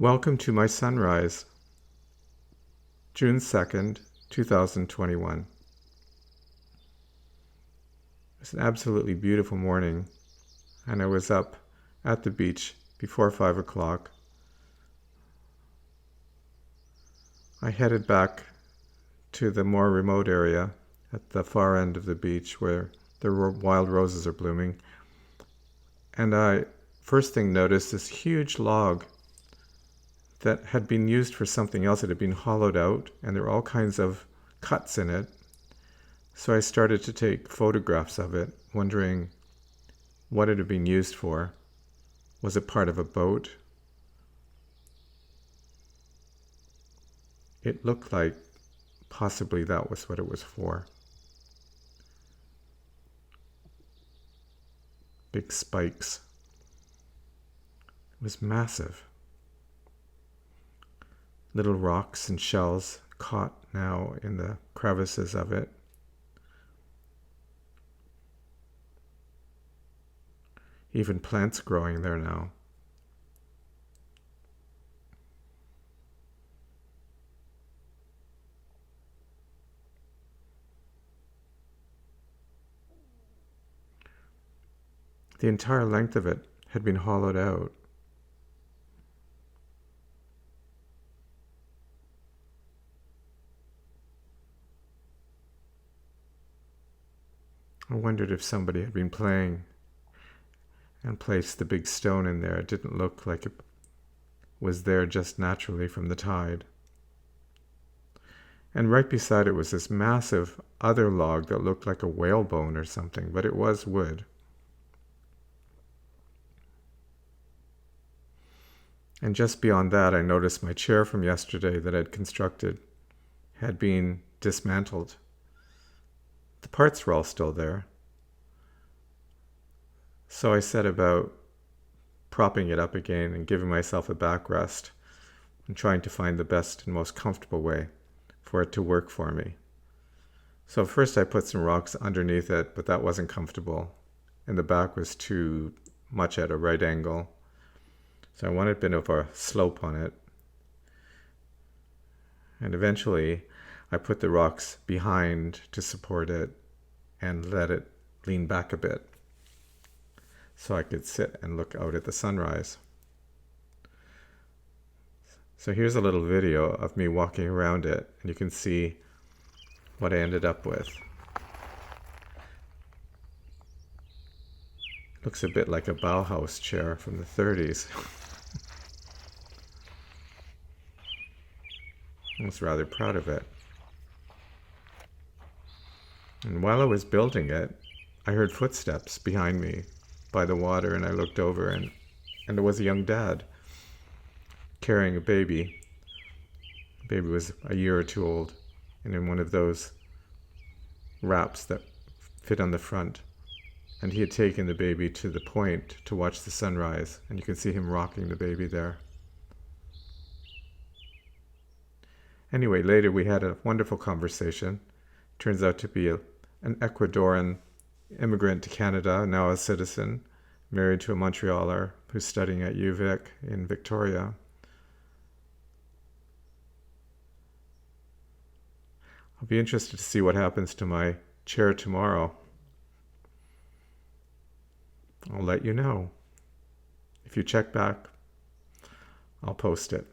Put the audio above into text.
Welcome to my sunrise, June 2nd, 2021. It's an absolutely beautiful morning, and I was up at the beach before 5 o'clock. I headed back to the more remote area at the far end of the beach where the wild roses are blooming, and I first thing noticed this huge log that had been used for something else. It had been hollowed out, and there were all kinds of cuts in it. So I started to take photographs of it, wondering what it had been used for. Was it part of a boat? It looked like possibly that was what it was for. Big spikes. It was massive. Little rocks and shells caught now in the crevices of it. Even plants growing there now. The entire length of it had been hollowed out. I wondered if somebody had been playing and placed the big stone in there. It didn't look like it was there just naturally from the tide. And right beside it was this massive other log that looked like a whalebone or something, but it was wood. And just beyond that, I noticed my chair from yesterday that I'd constructed had been dismantled. The parts were all still there. So I set about propping it up again and giving myself a backrest and trying to find the best and most comfortable way for it to work for me. So first I put some rocks underneath it, but that wasn't comfortable, and the back was too much at a right angle. So I wanted a bit of a slope on it. And eventually I put the rocks behind to support it and let it lean back a bit so I could sit and look out at the sunrise. So here's a little video of me walking around it, and you can see what I ended up with. Looks a bit like a Bauhaus chair from the 30s. I was rather proud of it. And while I was building it, I heard footsteps behind me by the water, and I looked over, and there was a young dad carrying a baby. The baby was a year or two old, and in one of those wraps that fit on the front. And he had taken the baby to the point to watch the sunrise, and you can see him rocking the baby there. Anyway, later we had a wonderful conversation. Turns out to be an Ecuadorian immigrant to Canada, now a citizen, married to a Montrealer who's studying at UVic in Victoria. I'll be interested to see what happens to my chair tomorrow. I'll let you know. If you check back, I'll post it.